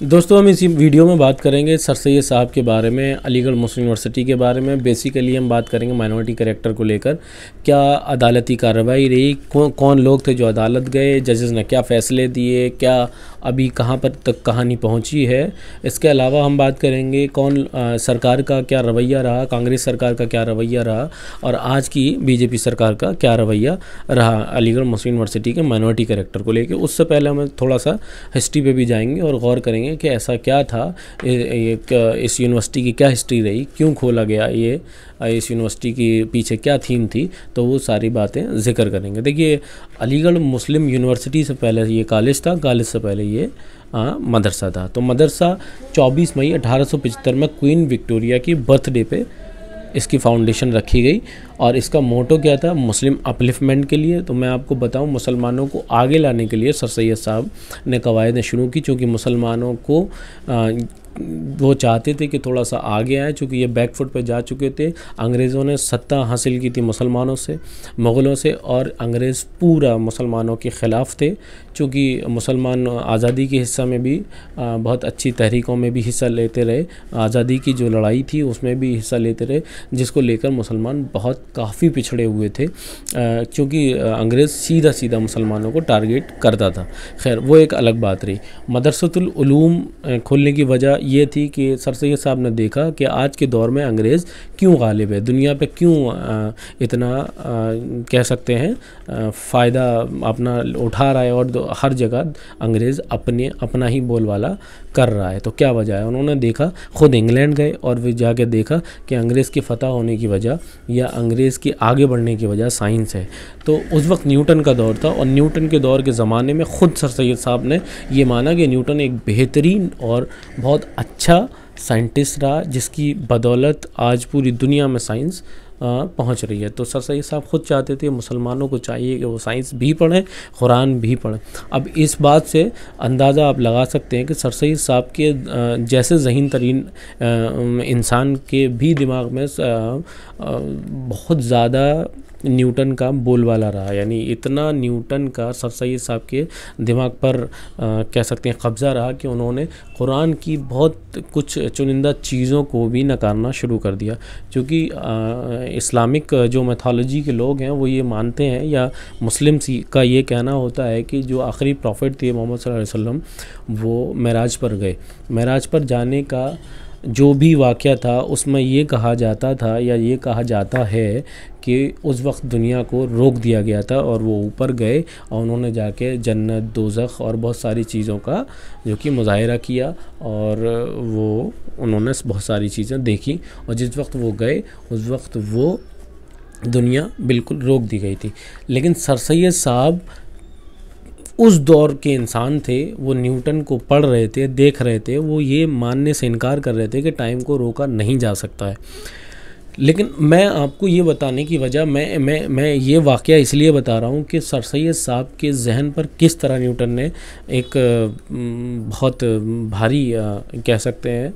दोस्तों, हम इसी वीडियो में बात करेंगे सर सैयद साहब के बारे में, अलीगढ़ मुस्लिम यूनिवर्सिटी के बारे में। बेसिकली हम बात करेंगे माइनॉरिटी कैरेक्टर को लेकर, क्या अदालती कार्रवाई रही, कौन लोग थे जो अदालत गए, जजेस ने क्या फ़ैसले दिए, क्या अभी कहाँ पर तक कहानी पहुंची है। इसके अलावा हम बात करेंगे सरकार का क्या रवैया रहा, कांग्रेस सरकार का क्या रवैया रहा और आज की बीजेपी सरकार का क्या रवैया रहा अलीगढ़ मुस्लिम यूनिवर्सिटी के माइनॉरिटी कैरेक्टर को लेकर। उससे पहले हम थोड़ा सा हिस्ट्री पे भी जाएंगे और गौर करेंगे कि ऐसा क्या था, इस यूनिवर्सिटी की क्या हिस्ट्री रही, क्यों खोला गया ये, इस यूनिवर्सिटी की पीछे क्या थीम थी, तो वो सारी बातें जिक्र करेंगे। देखिए, अलीगढ़ मुस्लिम यूनिवर्सिटी से पहले ये कॉलेज था, कॉलेज से पहले ये मदरसा था। तो मदरसा 24 मई 1875 में क्वीन विक्टोरिया की बर्थडे पे इसकी फाउंडेशन रखी गई और इसका मोटो क्या था, मुस्लिम अपलिफ्टमेंट के लिए। तो मैं आपको बताऊं, मुसलमानों को आगे लाने के लिए सर सैयद साहब ने कवायदें शुरू की, चूँकि मुसलमानों को वो चाहते थे कि थोड़ा सा आगे आए, चूँकि ये बैकफुट पे जा चुके थे। अंग्रेज़ों ने सत्ता हासिल की थी मुसलमानों से, मुग़लों से, और अंग्रेज़ पूरा मुसलमानों के ख़िलाफ़ थे। चूँकि मुसलमान आज़ादी के हिस्सा में भी बहुत अच्छी तहरीकों में भी हिस्सा लेते रहे, आज़ादी की जो लड़ाई थी उसमें भी हिस्सा लेते रहे, जिसको लेकर मुसलमान बहुत काफ़ी पिछड़े हुए थे, क्योंकि अंग्रेज़ सीधा सीधा मुसलमानों को टारगेट करता था। खैर, वो एक अलग बात रही। मदरसतुल उलूम खोलने की वजह ये थी कि सर सैयद साहब ने देखा कि आज के दौर में अंग्रेज़ क्यों गालिब है, दुनिया पे क्यों इतना कह सकते हैं फ़ायदा अपना उठा रहा है और हर जगह अंग्रेज़ अपना ही बोलबाला कर रहा है, तो क्या वजह है। उन्होंने देखा, ख़ुद इंग्लैंड गए और वे जाके देखा कि अंग्रेज़ की फ़तह होने की वजह या अंग्रेज़ की आगे बढ़ने की वजह साइंस है। तो उस वक्त न्यूटन का दौर था और न्यूटन के दौर के ज़माने में ख़ुद सर सैयद साहब ने ये माना कि न्यूटन एक बेहतरीन और बहुत अच्छा साइंटिस्ट रहा, जिसकी बदौलत आज पूरी दुनिया में साइंस पहुंच रही है। तो सर सैयद साहब ख़ुद चाहते थे मुसलमानों को चाहिए कि वो साइंस भी पढ़ें, कुरान भी पढ़ें। अब इस बात से अंदाज़ा आप लगा सकते हैं कि सर सैयद साहब के जैसे ज़हीन तरीन इंसान के भी दिमाग में बहुत ज़्यादा न्यूटन का बोलबाला रहा, यानी इतना न्यूटन का सर सैयद साहब के दिमाग पर कह सकते हैं कब्ज़ा रहा कि उन्होंने कुरान की बहुत कुछ चुनिंदा चीज़ों को भी नकारना शुरू कर दिया। क्योंकि इस्लामिक जो मैथोलॉजी के लोग हैं वो ये मानते हैं, या मुस्लिम्स का ये कहना होता है कि जो आखिरी प्रॉफिट थे मोहम्मद सल्लल्लाहु अलैहि वसल्लम, वो मेराज पर गए। मेराज पर जाने का जो भी वाक़या था उसमें ये कहा जाता था या ये कहा जाता है कि उस वक्त दुनिया को रोक दिया गया था और वो ऊपर गए और उन्होंने जाके जन्नत, दोज़ख और बहुत सारी चीज़ों का जो कि मुज़ाहिरा किया और वो उन्होंने बहुत सारी चीज़ें देखी, और जिस वक्त वो गए उस वक्त वो दुनिया बिल्कुल रोक दी गई थी। लेकिन सर सैयद साहब उस दौर के इंसान थे, वो न्यूटन को पढ़ रहे थे, देख रहे थे, वो ये मानने से इनकार कर रहे थे कि टाइम को रोका नहीं जा सकता है। लेकिन मैं आपको ये बताने की वजह, मैं ये वाक़या इसलिए बता रहा हूँ कि सर सैयद साहब के जहन पर किस तरह न्यूटन ने एक बहुत भारी कह सकते हैं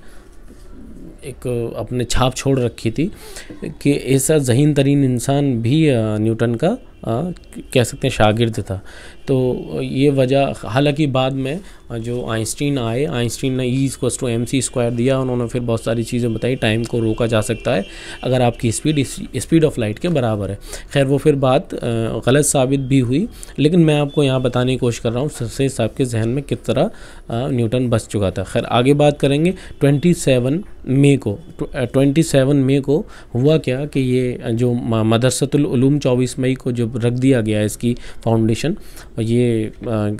एक अपने छाप छोड़ रखी थी कि ऐसा ज़हीन तरीन इंसान भी न्यूटन का कह सकते हैं शागिर्द था। तो ये वजह, हालांकि बाद में जो आइंस्टीन आए, आइंस्टीन ने E=mc² दिया, उन्होंने फिर बहुत सारी चीज़ें बताई, टाइम को रोका जा सकता है अगर आपकी स्पीड ऑफ लाइट के बराबर है। खैर, वो फिर बात गलत साबित भी हुई, लेकिन मैं आपको यहाँ बताने की कोशिश कर रहा हूँ सर सैयद साहब के जहन में किस तरह न्यूटन बस चुका था। खैर, आगे बात करेंगे। 27 मई को हुआ क्या कि ये जो मदरसतुल उलूम 24 मई को जब रख दिया गया इसकी फाउंडेशन, ये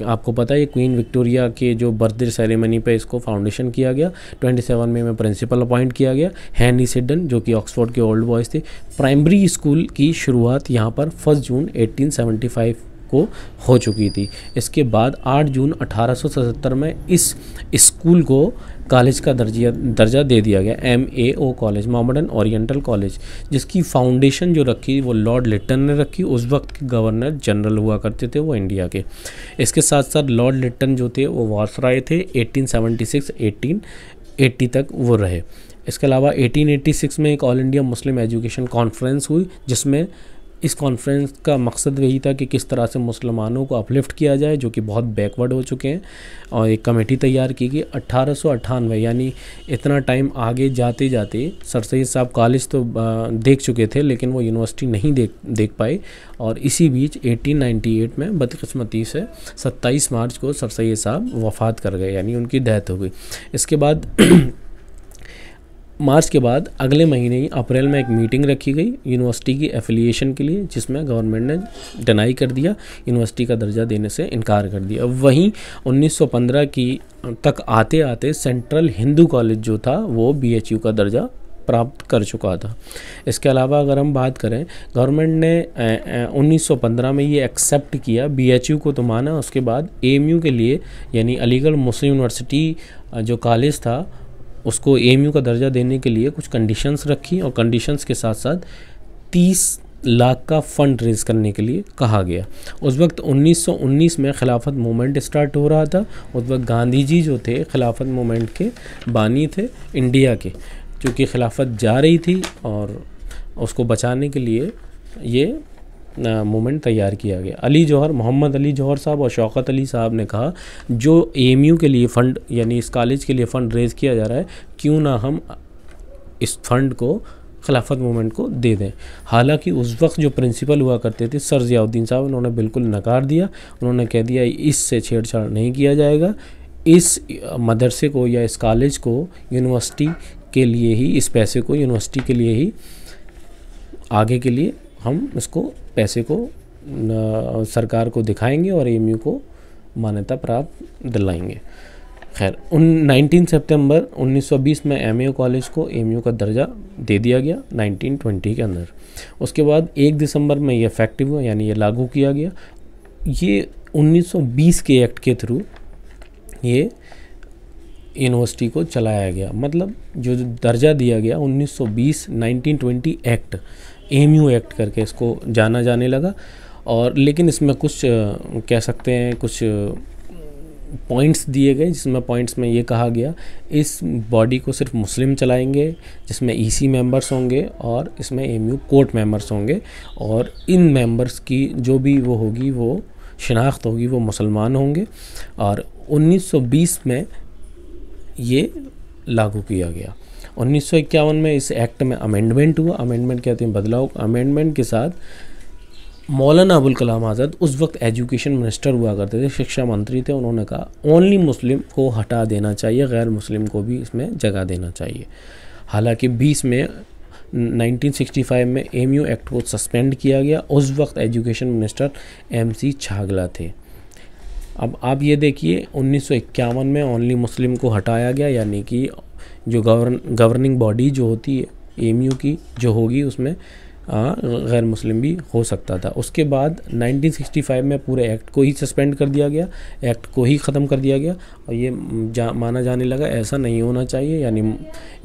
आपको पता है क्वीन विक्टोरिया के जो बर्थडे सेरेमनी पे इसको फाउंडेशन किया गया। 27 मई में प्रिंसिपल अपॉइंट किया गया हेनरी सिडन, जो कि ऑक्सफोर्ड के ओल्ड बॉयज़ थे। प्राइमरी स्कूल की शुरुआत यहाँ पर 1 जून 1875 को हो चुकी थी। इसके बाद 8 जून 1877 में इस स्कूल को कॉलेज का दर्जा दे दिया गया, MAO college, Mohammedan oriental college, जिसकी फाउंडेशन जो रखी वो लॉर्ड लिटन ने रखी। उस वक्त के गवर्नर जनरल हुआ करते थे वो इंडिया के। इसके साथ साथ लॉर्ड लिटन जो थे वो वायसराय थे, 1876-1880 तक वो रहे। इसके अलावा 1886 में एक all India Muslim education conference हुई, जिसमें इस कॉन्फ्रेंस का मकसद वही था कि किस तरह से मुसलमानों को अपलिफ्ट किया जाए जो कि बहुत बैकवर्ड हो चुके हैं, और एक कमेटी तैयार की गई 1898, यानी इतना टाइम आगे जाते जाते सर सैयद साहब कॉलेज तो देख चुके थे लेकिन वो यूनिवर्सिटी नहीं देख पाए। और इसी बीच 1898 में बदकिस्मती से 27 मार्च को सर सैयद साहब वफ़ात कर गए, यानी उनकी डेथ हो गई। इसके बाद मार्च के बाद अगले महीने ही अप्रैल में एक मीटिंग रखी गई यूनिवर्सिटी की एफिलिएशन के लिए, जिसमें गवर्नमेंट ने डिनाई कर दिया, यूनिवर्सिटी का दर्जा देने से इनकार कर दिया। वहीं 1915 की तक आते आते सेंट्रल हिंदू कॉलेज जो था वो BHU का दर्जा प्राप्त कर चुका था। इसके अलावा अगर हम बात करें, गवर्नमेंट ने 1915 में ये एक्सेप्ट किया, BHU को तो माना, उसके बाद AMU के लिए यानी अलीगढ़ मुस्लिम यूनिवर्सिटी जो कॉलेज था उसको AMU का दर्जा देने के लिए कुछ कंडीशंस रखी, और कंडीशंस के साथ साथ 30 लाख का फ़ंड रेज़ करने के लिए कहा गया। उस वक्त 1919 में खिलाफत मूवमेंट स्टार्ट हो रहा था। उस वक्त गांधी जी जो थे खिलाफत मूवमेंट के बानी थे इंडिया के, क्योंकि खिलाफत जा रही थी और उसको बचाने के लिए ये मूवमेंट तैयार किया गया। मोहम्मद अली जौहर साहब और शौकत अली साहब ने कहा जो AMU के लिए फ़ंड यानी इस कॉलेज के लिए फ़ंड रेज़ किया जा रहा है, क्यों ना हम इस फंड को खिलाफत मूवमेंट को दे दें। हालांकि उस वक्त जो प्रिंसिपल हुआ करते थे सर ज़ियाउद्दीन साहब, उन्होंने बिल्कुल नकार दिया। उन्होंने कह दिया इससे छेड़छाड़ नहीं किया जाएगा, इस मदरसे को या इस कॉलेज को यूनिवर्सिटी के लिए ही, इस पैसे को यूनिवर्सिटी के लिए ही आगे के लिए हम इसको पैसे को सरकार को दिखाएंगे और AMU को मान्यता प्राप्त दिलाएंगे। खैर 19 सितंबर 1920 में MAU कॉलेज को AMU का दर्जा दे दिया गया 1920 के अंदर। उसके बाद 1 दिसंबर में ये इफेक्टिव हुआ, यानी ये लागू किया गया। ये 1920 के एक्ट के थ्रू ये यूनिवर्सिटी को चलाया गया, मतलब जो दर्जा दिया गया 1920 एक्ट, AMU एक्ट करके इसको जाना जाने लगा। और लेकिन इसमें कुछ कह सकते हैं कुछ पॉइंट्स दिए गए, जिसमें पॉइंट्स में ये कहा गया इस बॉडी को सिर्फ मुस्लिम चलाएंगे, जिसमें EC मेंबर्स होंगे और इसमें AMU कोर्ट मेंबर्स होंगे, और इन मेंबर्स की जो भी वो होगी, वो शिनाख्त होगी, वो मुसलमान होंगे। और 1920 में ये लागू किया गया। 1951 में इस एक्ट में अमेंडमेंट हुआ। अमेंडमेंट कहते हैं बदलाव। अमेंडमेंट के साथ मौलाना अबुल कलाम आज़ाद उस वक्त एजुकेशन मिनिस्टर हुआ करते थे, शिक्षा मंत्री थे। उन्होंने कहा ओनली मुस्लिम को हटा देना चाहिए, गैर मुस्लिम को भी इसमें जगह देना चाहिए। हालांकि 20 में 1965 में AMU एक्ट को सस्पेंड किया गया। उस वक्त एजुकेशन मिनिस्टर MC छागला थे। अब आप ये देखिए 1951 में ओनली मुस्लिम को हटाया गया, यानी कि जो गवर्निंग बॉडी जो होती है AMU की जो होगी उसमें गैर मुस्लिम भी हो सकता था। उसके बाद 1965 में पूरे एक्ट को ही सस्पेंड कर दिया गया, एक्ट को ही ख़त्म कर दिया गया, और ये माना जाने लगा ऐसा नहीं होना चाहिए, यानी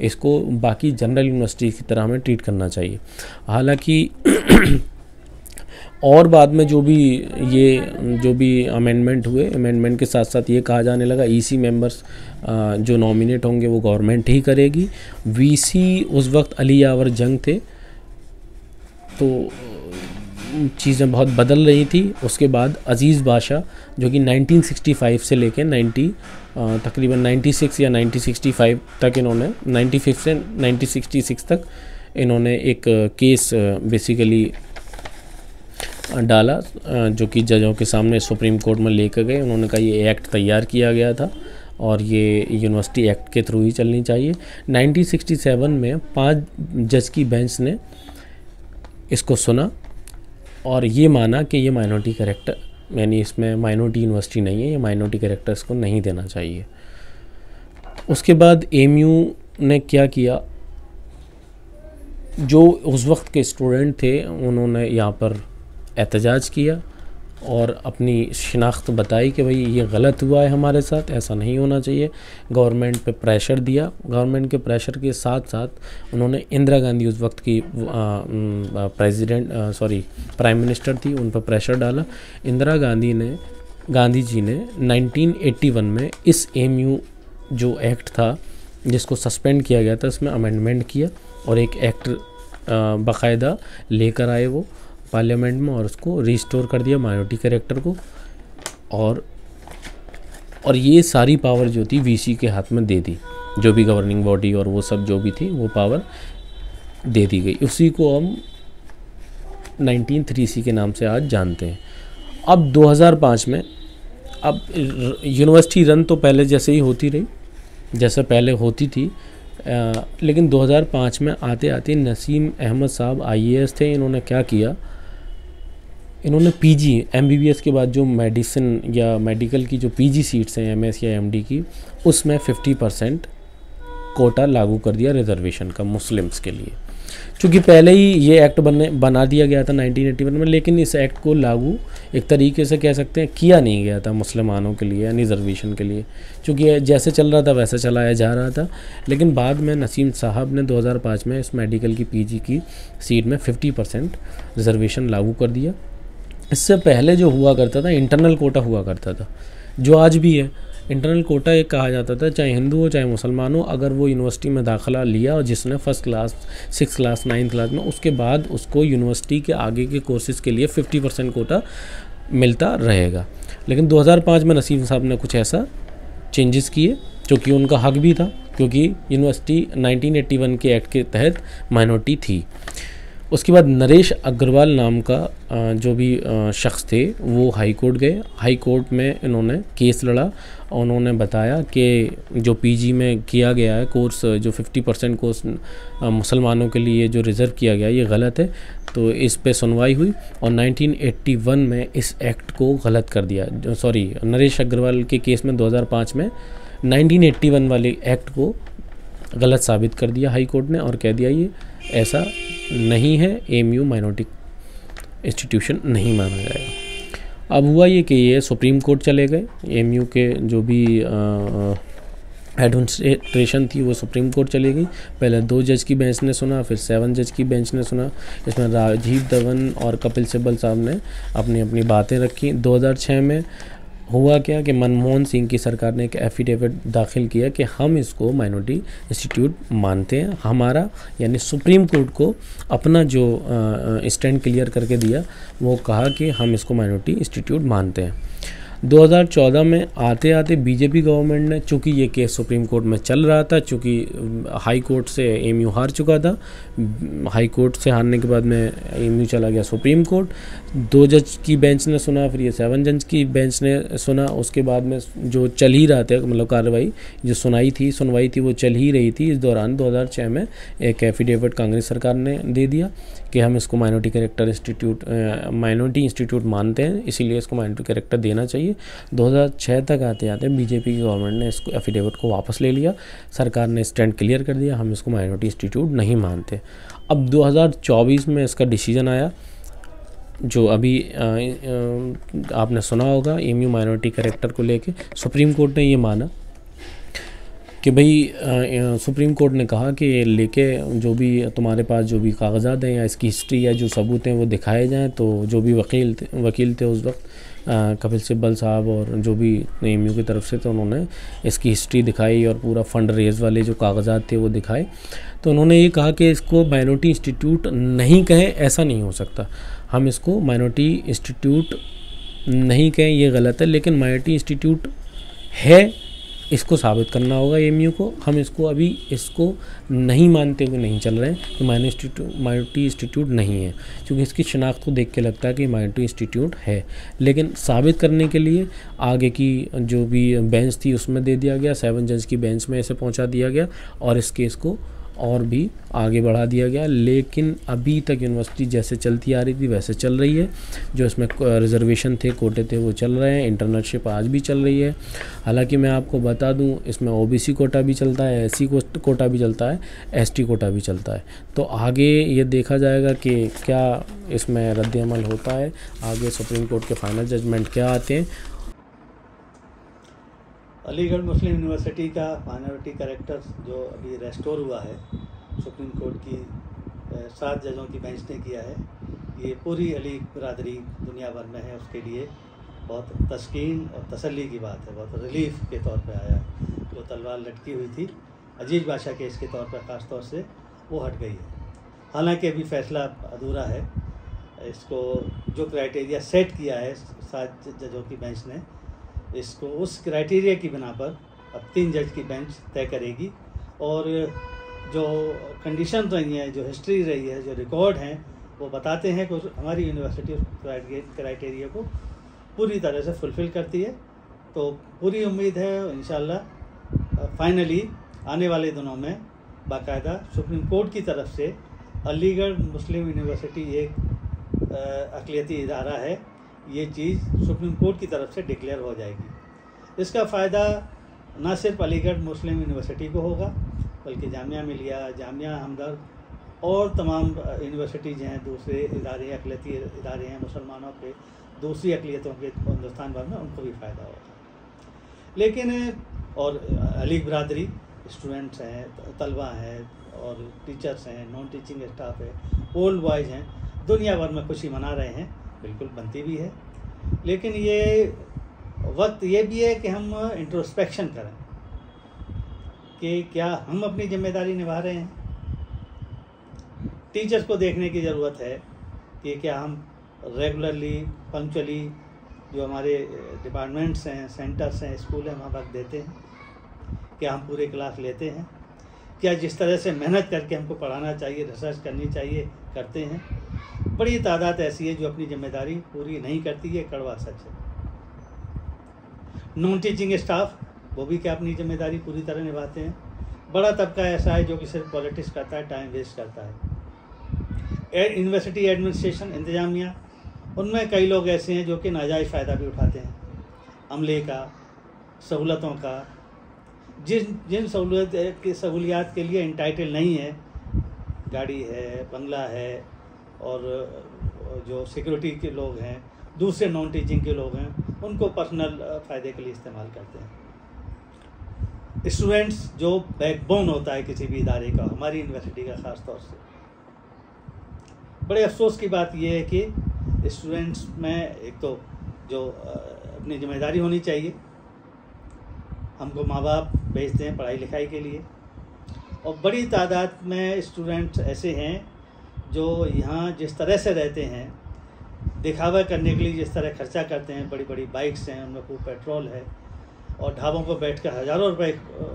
इसको बाकी जनरल यूनिवर्सिटी की तरह हमें ट्रीट करना चाहिए। हालांकि और बाद में जो भी अमेंडमेंट हुए, अमेंडमेंट के साथ साथ ये कहा जाने लगा EC मेंबर्स जो नॉमिनेट होंगे वो गवर्नमेंट ही करेगी। VC उस वक्त अली यावर जंग थे, तो चीज़ें बहुत बदल रही थी। उसके बाद अज़ीज़ बादशाह जो कि 1965 से लेकर तकरीबन 96 या 1965 तक इन्होंने 95 से 1966 तक इन्होंने एक केस बेसिकली डाला, जो कि जजों के सामने सुप्रीम कोर्ट में लेकर गए। उन्होंने कहा ये एक्ट तैयार किया गया था और ये यूनिवर्सिटी एक्ट के थ्रू ही चलनी चाहिए। 1967 में 5 जज की बेंच ने इसको सुना और ये माना कि ये माइनॉरिटी कैरेक्टर, यानी इसमें माइनॉरिटी यूनिवर्सिटी नहीं है, ये माइनॉरिटी कैरेक्टर इसको नहीं देना चाहिए। उसके बाद AMU ने क्या किया, जो उस वक्त के स्टूडेंट थे उन्होंने यहाँ पर एहतजाज किया और अपनी शिनाख्त बताई कि भाई ये गलत हुआ है हमारे साथ, ऐसा नहीं होना चाहिए। गवर्नमेंट पे प्रेशर दिया। गवर्नमेंट के प्रेशर के साथ साथ उन्होंने इंदिरा गांधी उस वक्त की प्राइम मिनिस्टर थी, उन पर प्रेशर डाला। गांधी जी ने 1981 में इस AMU जो एक्ट था जिसको सस्पेंड किया गया था, इसमें अमेंडमेंट किया और एक एक्ट बाकायदा लेकर आए वो, पार्लियामेंट में और उसको रिस्टोर कर दिया माइनॉरिटी कैरेक्टर को। और ये सारी पावर जो थी वीसी के हाथ में दे दी, जो भी गवर्निंग बॉडी और वो सब जो भी थी वो पावर दे दी गई। उसी को हम 1903C के नाम से आज जानते हैं। अब 2005 में अब यूनिवर्सिटी रन तो पहले जैसे ही होती रही, जैसे पहले होती थी, लेकिन 2005 में आते आते नसीम अहमद साहब IAS थे। इन्होंने क्या किया, इन्होंने पीजी MBBS के बाद जो मेडिसिन या मेडिकल की जो पीजी सीट्स हैं MS या MD की, उसमें 50% कोटा लागू कर दिया रिजर्वेशन का मुस्लिम्स के लिए। क्योंकि पहले ही ये एक्ट बना दिया गया था 1981 में, लेकिन इस एक्ट को लागू एक तरीके से कह सकते हैं किया नहीं गया था मुसलमानों के लिए, रिजर्वेशन के लिए, क्योंकि जैसे चल रहा था वैसे चलाया जा रहा था। लेकिन बाद में नसीम साहब ने 2005 में इस मेडिकल की पीजी की सीट में 50% रिजर्वेशन लागू कर दिया। इससे पहले जो हुआ करता था इंटरनल कोटा हुआ करता था, जो आज भी है। इंटरनल कोटा एक कहा जाता था, चाहे हिंदू हो चाहे मुसलमान हो, अगर वो यूनिवर्सिटी में दाखिला लिया और जिसने first class 6th class 9th class में, उसके बाद उसको यूनिवर्सिटी के आगे के कोर्सेज़ के लिए 50% कोटा मिलता रहेगा। लेकिन 2005 में नसीम साहब ने कुछ ऐसा चेंजेस किए, क्योंकि उनका हक भी था, क्योंकि यूनिवर्सिटी 1981 के एक्ट के तहत माइनॉरिटी थी। उसके बाद नरेश अग्रवाल नाम का जो भी शख्स थे वो हाई कोर्ट गए। हाई कोर्ट में इन्होंने केस लड़ा और उन्होंने बताया कि जो पीजी में किया गया है कोर्स, जो 50% कोर्स मुसलमानों के लिए जो रिज़र्व किया गया ये गलत है। तो इस पे सुनवाई हुई और 1981 में इस एक्ट को गलत कर दिया। नरेश अग्रवाल के केस में 2005 में 1981 वाले एक्ट को गलत साबित कर दिया हाई कोर्ट ने और कह दिया ये ऐसा नहीं है, AMU माइनॉरिटी इंस्टीट्यूशन नहीं माना जाएगा। अब हुआ ये कि ये सुप्रीम कोर्ट चले गए। AMU के जो भी एडमिनिस्ट्रेशन थी वो सुप्रीम कोर्ट चली गई। पहले 2 जज की बेंच ने सुना, फिर 7 जज की बेंच ने सुना। इसमें राजीव धवन और कपिल सिब्बल साहब ने अपनी अपनी बातें रखी। 2006 में हुआ क्या कि मनमोहन सिंह की सरकार ने एक एफिडेविट दाखिल किया कि हम इसको माइनॉरिटी इंस्टीट्यूट मानते हैं। हमारा यानी सुप्रीम कोर्ट को अपना जो स्टैंड क्लियर करके दिया, वो कहा कि हम इसको माइनॉरिटी इंस्टीट्यूट मानते हैं। 2014 में आते आते बीजेपी गवर्नमेंट ने, चूँकि ये केस सुप्रीम कोर्ट में चल रहा था, चूँकि हाई कोर्ट से AMU हार चुका था, हाई कोर्ट से हारने के बाद में AMU चला गया सुप्रीम कोर्ट। 2 जज की बेंच ने सुना, फिर ये 7 जज की बेंच ने सुना। उसके बाद में जो चल ही रहा था, मतलब कार्रवाई जो सुनवाई थी वो चल ही रही थी। इस दौरान 2006 में एक एफिडेविट कांग्रेस सरकार ने दे दिया कि हम इसको माइनॉरिटी कैरेक्टर इंस्टीट्यूट मानते हैं, इसीलिए इसको माइनॉरिटी कैरेक्टर देना चाहिए। 2006 तक आते आते बीजेपी की गवर्नमेंट ने इसको एफिडेविट को वापस ले लिया। सरकार ने स्टैंड क्लियर कर दिया, हम इसको माइनॉरिटी इंस्टीट्यूट नहीं मानते। अब 2024 में इसका डिसीजन आया, जो अभी आपने सुना होगा। AMU माइनॉरिटी कैरेक्टर को लेके सुप्रीम कोर्ट ने ये माना कि भाई सुप्रीम कोर्ट ने कहा कि लेके जो भी तुम्हारे पास जो भी कागजात हैं या इसकी हिस्ट्री या जो सबूत हैं वो दिखाए जाएं। तो जो भी वकील थे उस वक्त कपिल सिब्बल साहब और जो भी AMU की तरफ से, तो उन्होंने इसकी हिस्ट्री दिखाई और पूरा फंड रेज वाले जो कागजात थे वो दिखाए। तो उन्होंने ये कहा कि इसको माइनॉरिटी इंस्टीट्यूट नहीं कहें, ऐसा नहीं हो सकता। हम इसको माइनॉरिटी इंस्टीट्यूट नहीं कहें, ये गलत है, लेकिन माइनॉरिटी इंस्टीट्यूट है, इसको साबित करना होगा AMU को। हम इसको नहीं मानते हुए नहीं चल रहे हैं कि माइनॉरिटी इंस्टीट्यूट नहीं है, क्योंकि इसकी शनाख्त को देख के लगता है कि माइनॉरिटी इंस्टीट्यूट है। लेकिन साबित करने के लिए आगे की जो भी बेंच थी उसमें दे दिया गया, 7 जज की बेंच में इसे पहुंचा दिया गया और इस केस को और भी आगे बढ़ा दिया गया। लेकिन अभी तक यूनिवर्सिटी जैसे चलती आ रही थी वैसे चल रही है। जो इसमें रिजर्वेशन थे, कोटे थे, वो चल रहे हैं। इंटर्नशिप आज भी चल रही है। हालांकि मैं आपको बता दूं, इसमें OBC कोटा भी चलता है, SC कोटा भी चलता है, ST कोटा भी चलता है। तो आगे ये देखा जाएगा कि क्या इसमें रद्द-ए-अमल होता है, आगे सुप्रीम कोर्ट के फाइनल जजमेंट क्या आते हैं। अलीगढ़ मुस्लिम यूनिवर्सिटी का माइनॉरिटी कैरेक्टर जो अभी रेस्टोर हुआ है, सुप्रीम कोर्ट की 7 जजों की बेंच ने किया है, ये पूरी अली बिरादरी दुनिया भर में है, उसके लिए बहुत तस्कीन और तसल्ली की बात है, बहुत रिलीफ के तौर पे आया है। जो तलवार लटकी हुई थी अजीज बादशाह केस के तौर पर ख़ास तौर से, वो हट गई है। हालांकि अभी फ़ैसला अधूरा है। इसको जो क्राइटेरिया सेट किया है 7 जजों की बेंच ने, इसको उस क्राइटेरिया की बिना पर अब 3 जज की बेंच तय करेगी। और जो कंडीशन रही हैं, जो हिस्ट्री रही है, जो रिकॉर्ड हैं, वो बताते हैं कि हमारी यूनिवर्सिटी क्राइटेरिया को पूरी तरह से फुलफ़िल करती है। तो पूरी उम्मीद है इंशाल्लाह फाइनली आने वाले दिनों में बाकायदा सुप्रीम कोर्ट की तरफ से अलीगढ़ मुस्लिम यूनिवर्सिटी एक अक़लियती इदारा है, ये चीज़ सुप्रीम कोर्ट की तरफ से डिक्लेयर हो जाएगी। इसका फ़ायदा ना सिर्फ अलीगढ़ मुस्लिम यूनिवर्सिटी को होगा, बल्कि जामिया मिलिया, जामिया हमदर्द और तमाम यूनिवर्सिटीज़ हैं, दूसरे इदारे अक़लियती इदारे हैं मुसलमानों के, दूसरी अक़लियतों के हिंदुस्तान भर में, उनको भी फ़ायदा होगा। लेकिन और अली बरादरी स्टूडेंट्स हैं, तलबा हैं और टीचर्स हैं, नॉन टीचिंग स्टाफ है, ओल्ड बॉयज़ हैं, दुनिया भर में खुशी मना रहे हैं, बिल्कुल बनती भी है। लेकिन ये वक्त ये भी है कि हम इंट्रोस्पेक्शन करें कि क्या हम अपनी जिम्मेदारी निभा रहे हैं। टीचर्स को देखने की ज़रूरत है कि क्या हम रेगुलरली पंक्चुअली जो हमारे डिपार्टमेंट्स हैं, सेंटर्स हैं, स्कूल हैं, वहाँ वक्त देते हैं, क्या हम पूरे क्लास लेते हैं, क्या जिस तरह से मेहनत करके हमको पढ़ाना चाहिए, रिसर्च करनी चाहिए, करते हैं। बड़ी तादाद ऐसी है जो अपनी जिम्मेदारी पूरी नहीं करती है, कड़वा सच है। नॉन टीचिंग स्टाफ वो भी क्या अपनी जिम्मेदारी पूरी तरह निभाते हैं। बड़ा तबका ऐसा है जो कि सिर्फ पॉलिटिक्स करता है, टाइम वेस्ट करता है। यूनिवर्सिटी एडमिनिस्ट्रेशन इंतजामिया, उनमें कई लोग ऐसे हैं जो कि नाजायज़ फ़ायदा भी उठाते हैं अमले का, सहूलतों का। जिन सहूलियात के लिए इंटाइटल नहीं है, गाड़ी है, बंगला है, और जो सिक्योरिटी के लोग हैं, दूसरे नॉन टीचिंग के लोग हैं, उनको पर्सनल फ़ायदे के लिए इस्तेमाल करते हैं। स्टूडेंट्स जो बैकबोन होता है किसी भी इदारे का, हमारी यूनिवर्सिटी का ख़ास तौर से, बड़े अफसोस की बात यह है कि स्टूडेंट्स में एक तो जो अपनी जिम्मेदारी होनी चाहिए, हमको माँ बाप भेजते हैं पढ़ाई लिखाई के लिए, और बड़ी तादाद में स्टूडेंट्स ऐसे हैं जो यहाँ जिस तरह से रहते हैं, दिखावा करने के लिए जिस तरह खर्चा करते हैं, बड़ी बड़ी बाइक्स हैं, उनमें खूब पेट्रोल है, और ढाबों पर बैठकर हज़ारों रुपए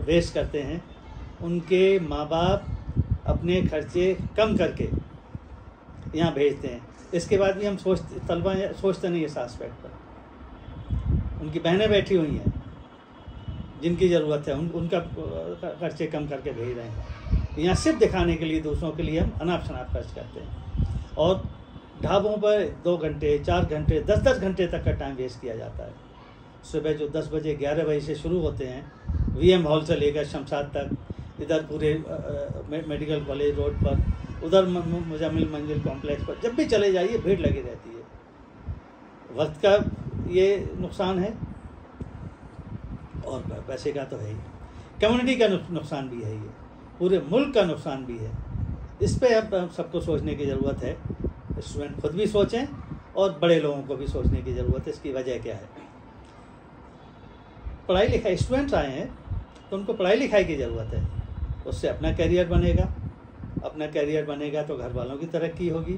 वेस्ट करते हैं, उनके माँ बाप अपने खर्चे कम करके यहाँ भेजते हैं। इसके बाद भी हम तलबा सोचते नहीं इस आस्पेक्ट पर। उनकी बहनें बैठी हुई हैं जिनकी ज़रूरत है, उनका खर्चे कम करके भेज रहे हैं। यहाँ सिर्फ दिखाने के लिए, दूसरों के लिए हम अनाप शनाप खर्च करते हैं, और ढाबों पर 2 घंटे, 4 घंटे, 10-10 घंटे तक का टाइम वेस्ट किया जाता है। सुबह जो 10 बजे 11 बजे से शुरू होते हैं, VM हॉल से लेकर शमशाद तक, इधर पूरे मेडिकल कॉलेज रोड पर, उधर मुजामिल मंजिल कॉम्प्लेक्स पर, जब भी चले जाइए भीड़ लगी रहती है। वक्त का ये नुकसान है और पैसे का तो है ही, कम्युनिटी का नुकसान भी है, ये पूरे मुल्क का नुकसान भी है। इस पे अब सबको सोचने की ज़रूरत है। स्टूडेंट खुद भी सोचें और बड़े लोगों को भी सोचने की ज़रूरत है। इसकी वजह क्या है? पढ़ाई लिखाई, स्टूडेंट्स आए हैं तो उनको पढ़ाई लिखाई की ज़रूरत है, उससे अपना करियर बनेगा, अपना करियर बनेगा तो घर वालों की तरक्की होगी,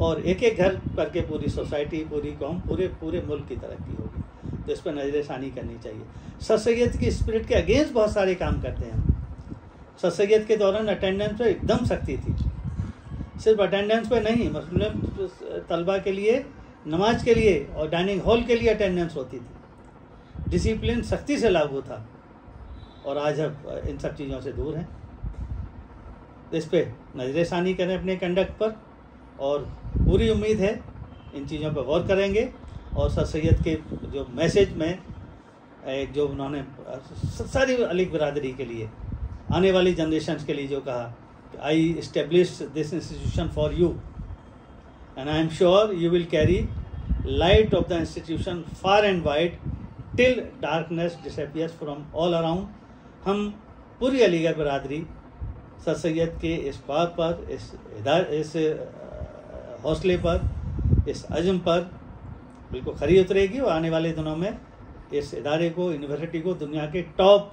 और एक एक घर करके पूरी सोसाइटी, पूरी कौम, पूरे मुल्क की तरक्की होगी। तो इस पर नज़रसानी करनी चाहिए। सर सैयद की स्पिरिट के अगेंस्ट बहुत सारे काम करते हैं। सर सैयद के दौरान अटेंडेंस पर एकदम सख्ती थी, सिर्फ अटेंडेंस पे नहीं, मुस्लिम तलबा के लिए, नमाज के लिए और डाइनिंग हॉल के लिए अटेंडेंस होती थी। डिसिप्लिन सख्ती से लागू था, और आज अब इन सब चीज़ों से दूर हैं। इस पर नज़रसानी करें अपने कंडक्ट पर, और पूरी उम्मीद है इन चीज़ों पर गौर करेंगे। और सर सैयद के जो मैसेज में जो उन्होंने सारी अली बरादरी के लिए, आने वाली जनरेशन के लिए जो कहा, I establish this institution for you and I am sure you will carry light of the institution far and wide till darkness disappears from all around. हम पूरी अलीगढ़ बरादरी सर सैयद के इस बात पर, इस हौसले पर, इस अज़्म पर बिल्कुल खरी उतरेगी, और आने वाले दिनों में इस इदारे को, यूनिवर्सिटी को दुनिया के टॉप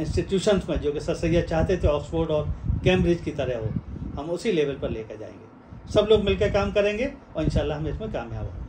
इंस्टीट्यूशंस में, जो कि सर सैयद चाहते थे ऑक्सफोर्ड और कैम्ब्रिज की तरह हो, हम उसी लेवल पर लेकर जाएंगे। सब लोग मिलकर काम करेंगे और इंशाल्लाह हम इसमें कामयाब होंगे।